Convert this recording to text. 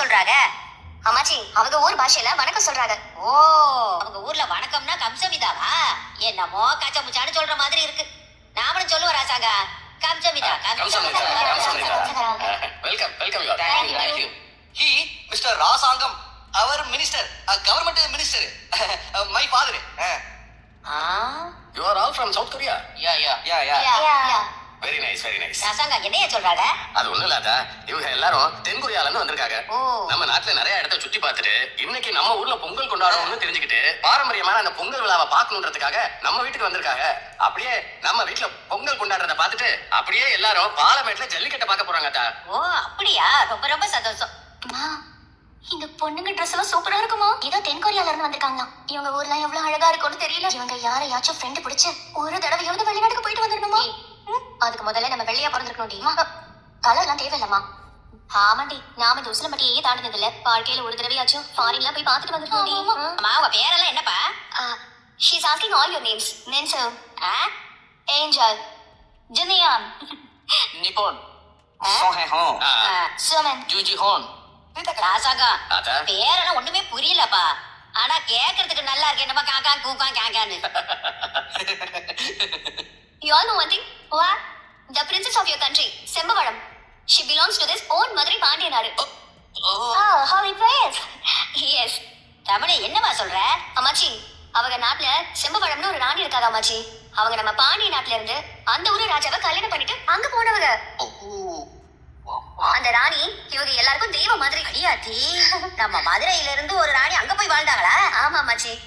சொல்றாங்க? அம்மாச்சி அவங்க ஊர் பாஷையில வணக்கம் சொல்றாங்க. ஓ, அவங்க ஊர்ல வணக்கம்னா கம்சமிதாவா? என்னமோ கச்சமுச்சான்னு சொல்ற மாதிரி இருக்கு. நாமளும் சொல்லுவோம் ராசாங்க, கம்சமிதா கம்சமிதா. Welcome welcome you. Thank you. He, Mr. Rasangam, our minister, government minister, my father. You are all from South Korea? Yeah. Very nice, very nice. ராசாங்க என்னைய சொல்றாங்க? அது ஒண்ணும் இல்லாத இவங்க எல்லாரும் தென்கொரியால இருந்து வந்திருக்காங்க. ஓ, நம்ம நாட்டுல நிறைய இடத்த சுத்தி பார்த்துட்டு இன்னைக்கு நம்ம ஊர்ல பொங்கல் கொண்டாடணும்னு தெரிஞ்சுக்கிட்டு பாரம்பரியமான அந்த பொங்கல் விழாவை பார்க்கணுன்றதுக்காக நம்ம வீட்டுக்கு வந்திருக்காங்க. அப்படியே நம்ம வீட்டுல பொங்கல் கொண்டாடுறத பார்த்துட்டு அப்படியே எல்லாரும் பாலமேட்ல ஜல்லிக்கட்டை பார்க்க போறாங்க. ஓ அப்படியா? ரொம்ப ரொம்ப சந்தோஷம். அம்மா இந்த பொண்ணுங்க ட்ரெஸ் எல்லாம் சூப்பரா இருக்குமா? ஏதோ தென்கொரியால இருந்து வந்திருக்காங்க. இவங்க ஊர்ல எவ்வளவு அழகா இருக்கும்னு தெரியல. இவங்க யாரையாச்சும் ஃப்ரெண்ட் பிடிச்சு ஒரு தடவையாவது வெளிநாட்டுக்கு போயிட்டு வந்துடணுமா? அதுக்கு முதல்ல நம்ம வெள்ளையா பிறந்திருக்கணும். கலர்லாம் தேவையில்லம்மா. ஆமாண்டி, நாம இந்த உசிலம்பட்டியே தாண்டினது இல்ல. வாழ்க்கையில ஒரு தடவையாச்சும் ஃபாரின்ல போய் பார்த்துட்டு வந்துருக்கோம். அம்மா உங்க பேரெல்லாம் என்னப்பா? She's asking all your names. Nensu, Angel, Junian, Nippon, Sohehon, Suman. Jujihon. ராசாங்க அத்தா. பேரெல்லாம் ஒண்ணுமே புரியலப்பா. ஆனா கேக்குறதுக்கு நல்லா இருக்கு. என்னமா காக்கா கூக்கா கேக்கான்னு. You all know one thing? What? The princess of your country, Sembavaram. She belongs to this own Madurai Pandiyanadu. Oh, how impressed. Yes. தமிழை என்னமா சொல்ற? அம்மாச்சி, அவங்க நாட்டுல செம்பவழம்னு ஒரு ராணி இருக்காதா அம்மாச்சி? அவங்க நம்ம பாண்டிய நாட்டுல இருந்து அந்த ஊரு ராஜாவை கல்யாணம் பண்ணிட்டு அங்க போனவங்க. அந்த ராணி இவங்க எல்லாருக்கும் தெய்வம் மாதிரி. அடியாத்தி, நம்ம மதுரையில இருந்து ஒரு ராணி அங்க போய் வாழ்ந்தாங்களா? ஆமா அம்மாச்சி.